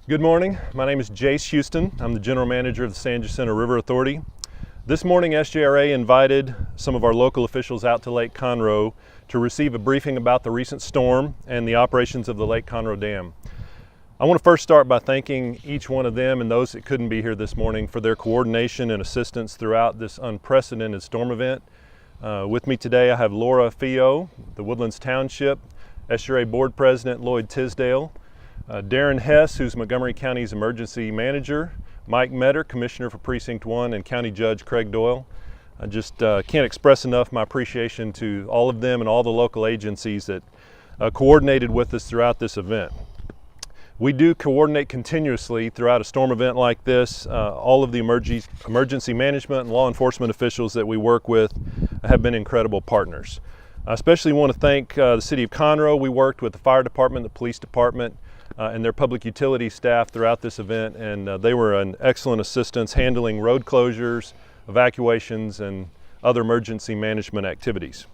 Good morning. My name is Jace Houston. I'm the General Manager of the San Jacinto River Authority. This morning, SJRA invited some of our local officials out to Lake Conroe to receive a briefing about the recent storm and the operations of the Lake Conroe Dam. I want to first start by thanking each one of them and those that couldn't be here this morning for their coordination and assistance throughout this unprecedented storm event. With me today, I have Laura Fio, the Woodlands Township, SJRA Board President Lloyd Tisdale, Darren Hess, who's Montgomery County's Emergency Manager, Mike Metter, Commissioner for Precinct 1, and County Judge Craig Doyle. I just can't express enough my appreciation to all of them and all the local agencies that coordinated with us throughout this event. We do coordinate continuously throughout a storm event like this. All of the emergency management and law enforcement officials that we work with have been incredible partners. I especially want to thank the City of Conroe. We worked with the fire department, the police department, and their public utility staff throughout this event, and they were an excellent assistance handling road closures, evacuations, and other emergency management activities.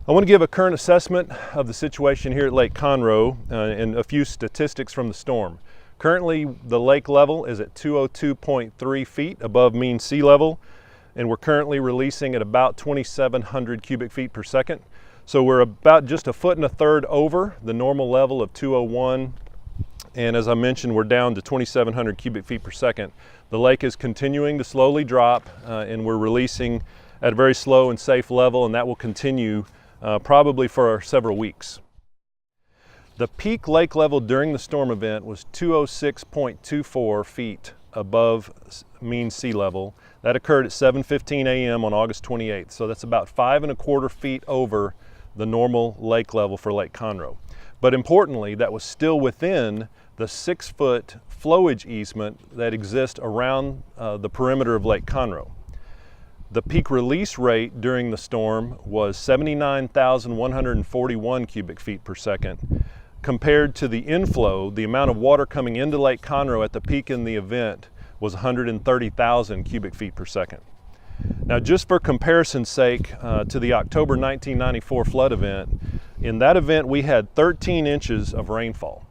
I want to give a current assessment of the situation here at Lake Conroe and a few statistics from the storm. Currently, the lake level is at 202.3 feet above mean sea level, and we're currently releasing at about 2,700 cubic feet per second. So we're about just a foot and a third over the normal level of 201. And as I mentioned, we're down to 2,700 cubic feet per second. The lake is continuing to slowly drop and we're releasing at a very slow and safe level, and that will continue probably for several weeks. The peak lake level during the storm event was 206.24 feet above mean sea level. That occurred at 7:15 a.m. on August 28th. So that's about 5¼ feet over the normal lake level for Lake Conroe. But importantly, that was still within the 6-foot flowage easement that exists around the perimeter of Lake Conroe. The peak release rate during the storm was 79,141 cubic feet per second. Compared to the inflow, the amount of water coming into Lake Conroe at the peak in the event was 130,000 cubic feet per second. Now, just for comparison's sake to the October 1994 flood event, in that event we had 13 inches of rainfall.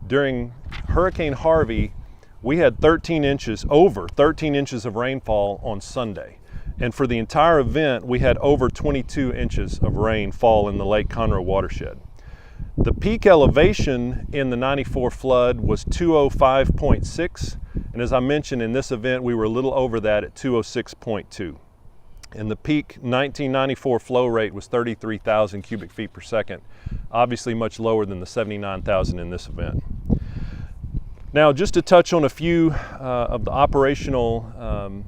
During Hurricane Harvey, we had over 13 inches of rainfall on Sunday. And for the entire event, we had over 22 inches of rain fall in the Lake Conroe watershed. The peak elevation in the 94 flood was 205.6, and as I mentioned, in this event we were a little over that at 206.2. And the peak 1994 flow rate was 33,000 cubic feet per second, obviously much lower than the 79,000 in this event. Now, just to touch on a few of the operational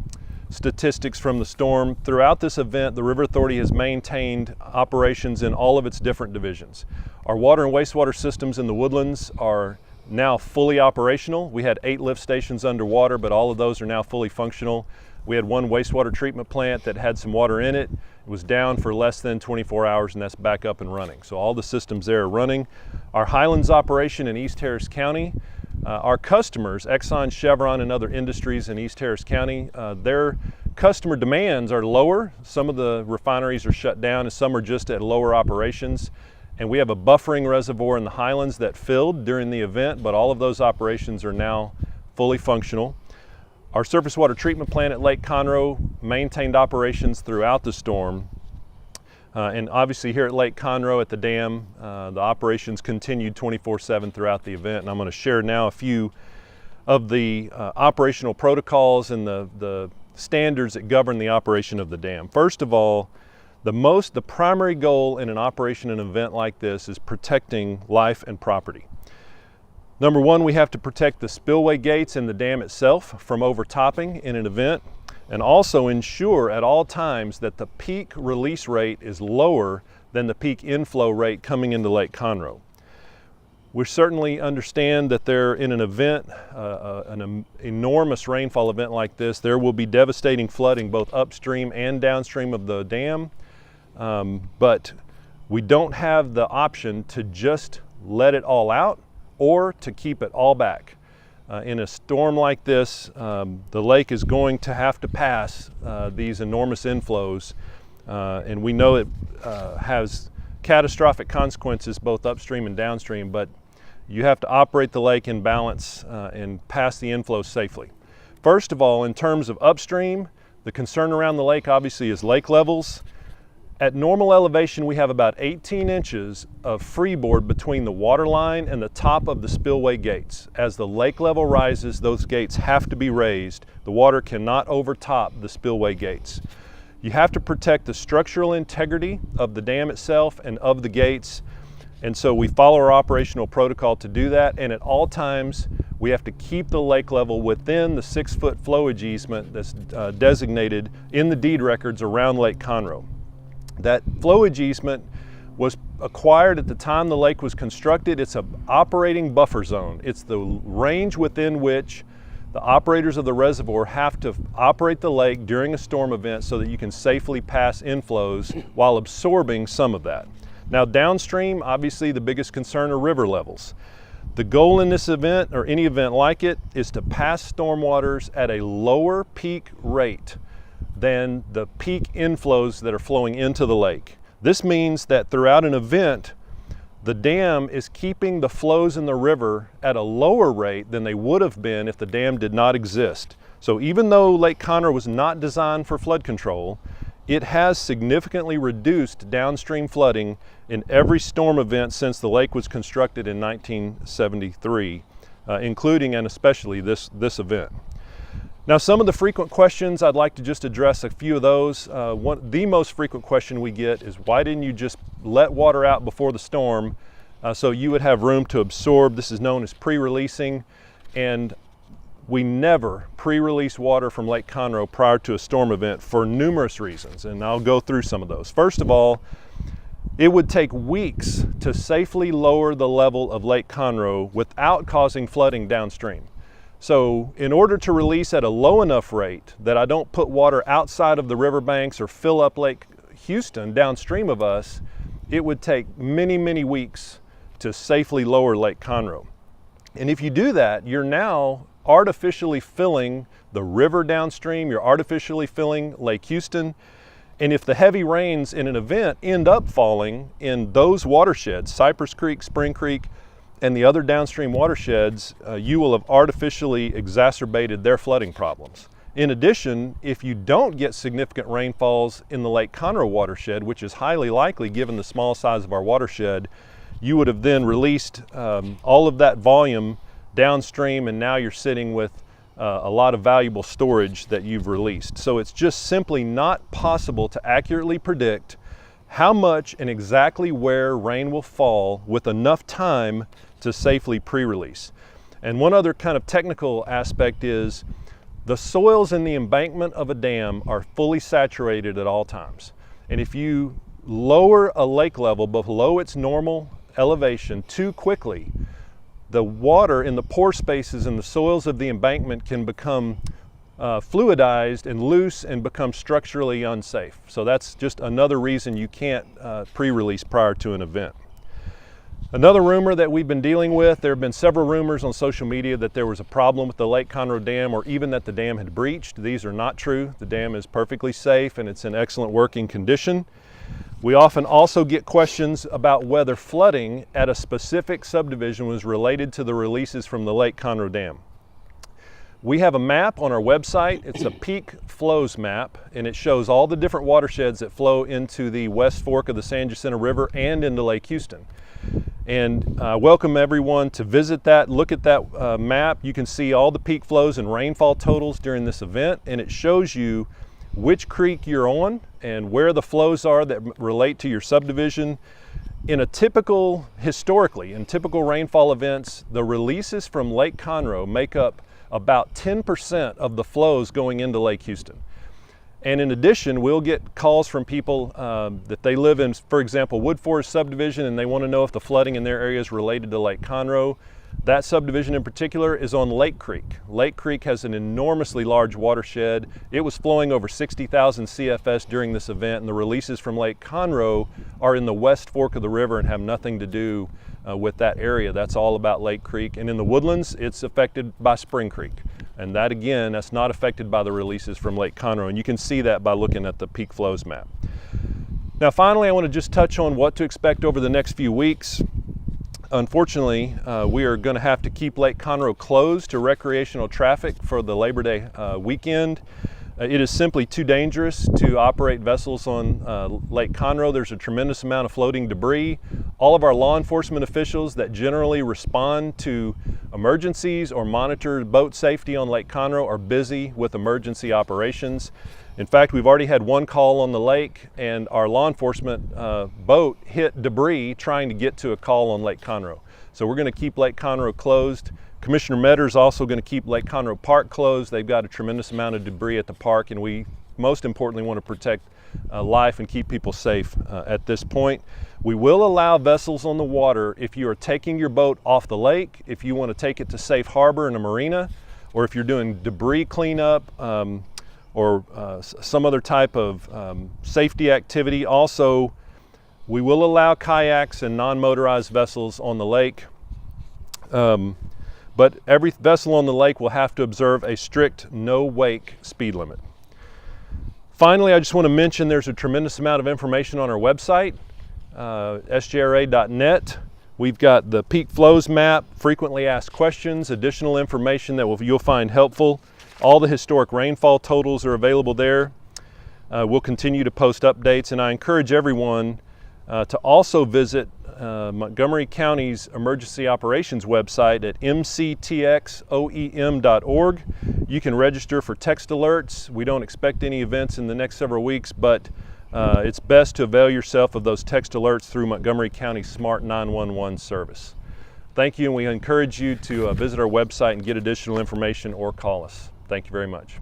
statistics from the storm. Throughout this event, the River Authority has maintained operations in all of its different divisions. Our water and wastewater systems in the Woodlands are now fully operational. We had 8 lift stations underwater, but all of those are now fully functional. We had 1 wastewater treatment plant that had some water in it. It was down for less than 24 hours, and that's back up and running. So all the systems there are running. Our Highlands operation in East Harris County, our customers, Exxon, Chevron, and other industries in East Harris County, their customer demands are lower. Some of the refineries are shut down and some are just at lower operations. And we have a buffering reservoir in the Highlands that filled during the event, but all of those operations are now fully functional. Our surface water treatment plant at Lake Conroe maintained operations throughout the storm. And obviously here at Lake Conroe at the dam, the operations continued 24/7 throughout the event. And I'm going to share now a few of the operational protocols and the standards that govern the operation of the dam. First of all, the primary goal in an operation in an event like this is protecting life and property. Number one, we have to protect the spillway gates in the dam itself from overtopping in an event, and also ensure at all times that the peak release rate is lower than the peak inflow rate coming into Lake Conroe. We certainly understand that in an event, an enormous rainfall event like this, there will be devastating flooding both upstream and downstream of the dam, but we don't have the option to just let it all out or to keep it all back. In a storm like this, the lake is going to have to pass these enormous inflows, and we know it has catastrophic consequences both upstream and downstream, but you have to operate the lake in balance and pass the inflows safely. First of all, in terms of upstream, the concern around the lake obviously is lake levels. At normal elevation, we have about 18 inches of freeboard between the water line and the top of the spillway gates. As the lake level rises, those gates have to be raised. The water cannot overtop the spillway gates. You have to protect the structural integrity of the dam itself and of the gates. And so we follow our operational protocol to do that. And at all times, we have to keep the lake level within the 6-foot flowage easement that's designated in the deed records around Lake Conroe. That flowage easement was acquired at the time the lake was constructed. It's an operating buffer zone. It's the range within which the operators of the reservoir have to operate the lake during a storm event so that you can safely pass inflows while absorbing some of that. Now downstream, obviously the biggest concern are river levels. The goal in this event, or any event like it, is to pass stormwaters at a lower peak rate than the peak inflows that are flowing into the lake. This means that throughout an event, the dam is keeping the flows in the river at a lower rate than they would have been if the dam did not exist. So even though Lake Conroe was not designed for flood control, it has significantly reduced downstream flooding in every storm event since the lake was constructed in 1973, including and especially this event. Now, some of the frequent questions, I'd like to just address a few of those. The most frequent question we get is, why didn't you just let water out before the storm so you would have room to absorb? This is known as pre-releasing, and we never pre-release water from Lake Conroe prior to a storm event for numerous reasons, and I'll go through some of those. First of all, it would take weeks to safely lower the level of Lake Conroe without causing flooding downstream. So in order to release at a low enough rate that I don't put water outside of the riverbanks or fill up Lake Houston downstream of us, it would take many, many weeks to safely lower Lake Conroe. And if you do that, you're now artificially filling the river downstream, you're artificially filling Lake Houston. And if the heavy rains in an event end up falling in those watersheds, Cypress Creek, Spring Creek, and the other downstream watersheds, you will have artificially exacerbated their flooding problems. In addition, if you don't get significant rainfalls in the Lake Conroe watershed, which is highly likely given the small size of our watershed, you would have then released all of that volume downstream, and now you're sitting with a lot of valuable storage that you've released. So it's just simply not possible to accurately predict how much and exactly where rain will fall with enough time to safely pre-release. And one other kind of technical aspect is the soils in the embankment of a dam are fully saturated at all times. And if you lower a lake level below its normal elevation too quickly, the water in the pore spaces in the soils of the embankment can become fluidized and loose and become structurally unsafe. So that's just another reason you can't pre-release prior to an event. Another rumor that we've been dealing with, there have been several rumors on social media that there was a problem with the Lake Conroe Dam, or even that the dam had breached. These are not true. The dam is perfectly safe and it's in excellent working condition. We often also get questions about whether flooding at a specific subdivision was related to the releases from the Lake Conroe Dam. We have a map on our website. It's a peak flows map, and it shows all the different watersheds that flow into the West Fork of the San Jacinto River and into Lake Houston. And I welcome everyone to visit that, look at that map. You can see all the peak flows and rainfall totals during this event, and it shows you which creek you're on and where the flows are that relate to your subdivision. Historically, in typical rainfall events, the releases from Lake Conroe make up about 10% of the flows going into Lake Houston. And in addition, we'll get calls from people that they live in, for example, Wood Forest subdivision, and they want to know if the flooding in their area is related to Lake Conroe. That subdivision in particular is on Lake Creek. Lake Creek has an enormously large watershed. It was flowing over 60,000 CFS during this event, and the releases from Lake Conroe are in the West Fork of the river and have nothing to do with that area. That's all about Lake Creek. And in the woodlands, it's affected by Spring Creek. And that, again, that's not affected by the releases from Lake Conroe. And you can see that by looking at the peak flows map. Now, finally, I want to just touch on what to expect over the next few weeks. unfortunately, we are going to have to keep Lake Conroe closed to recreational traffic for the Labor Day weekend. It is simply too dangerous to operate vessels on Lake Conroe. There's a tremendous amount of floating debris. All of our law enforcement officials that generally respond to emergencies or monitor boat safety on Lake Conroe are busy with emergency operations. In fact, we've already had one call on the lake, and our law enforcement boat hit debris trying to get to a call on Lake Conroe. So we're going to keep Lake Conroe closed. Commissioner Metter is also going to keep Lake Conroe Park closed. They've got a tremendous amount of debris at the park, and we most importantly want to protect life and keep people safe at this point. We will allow vessels on the water if you are taking your boat off the lake, if you want to take it to safe harbor in a marina, or if you're doing debris cleanup or some other type of safety activity. Also, we will allow kayaks and non-motorized vessels on the lake. But every vessel on the lake will have to observe a strict no-wake speed limit. Finally, I just want to mention there's a tremendous amount of information on our website, SJRA.net. We've got the peak flows map, frequently asked questions, additional information that you'll find helpful. All the historic rainfall totals are available there. We'll continue to post updates, and I encourage everyone to also visit Montgomery County's Emergency Operations website at mctxoem.org. You can register for text alerts. We don't expect any events in the next several weeks, but it's best to avail yourself of those text alerts through Montgomery County's Smart 911 service. Thank you, and we encourage you to visit our website and get additional information or call us. Thank you very much.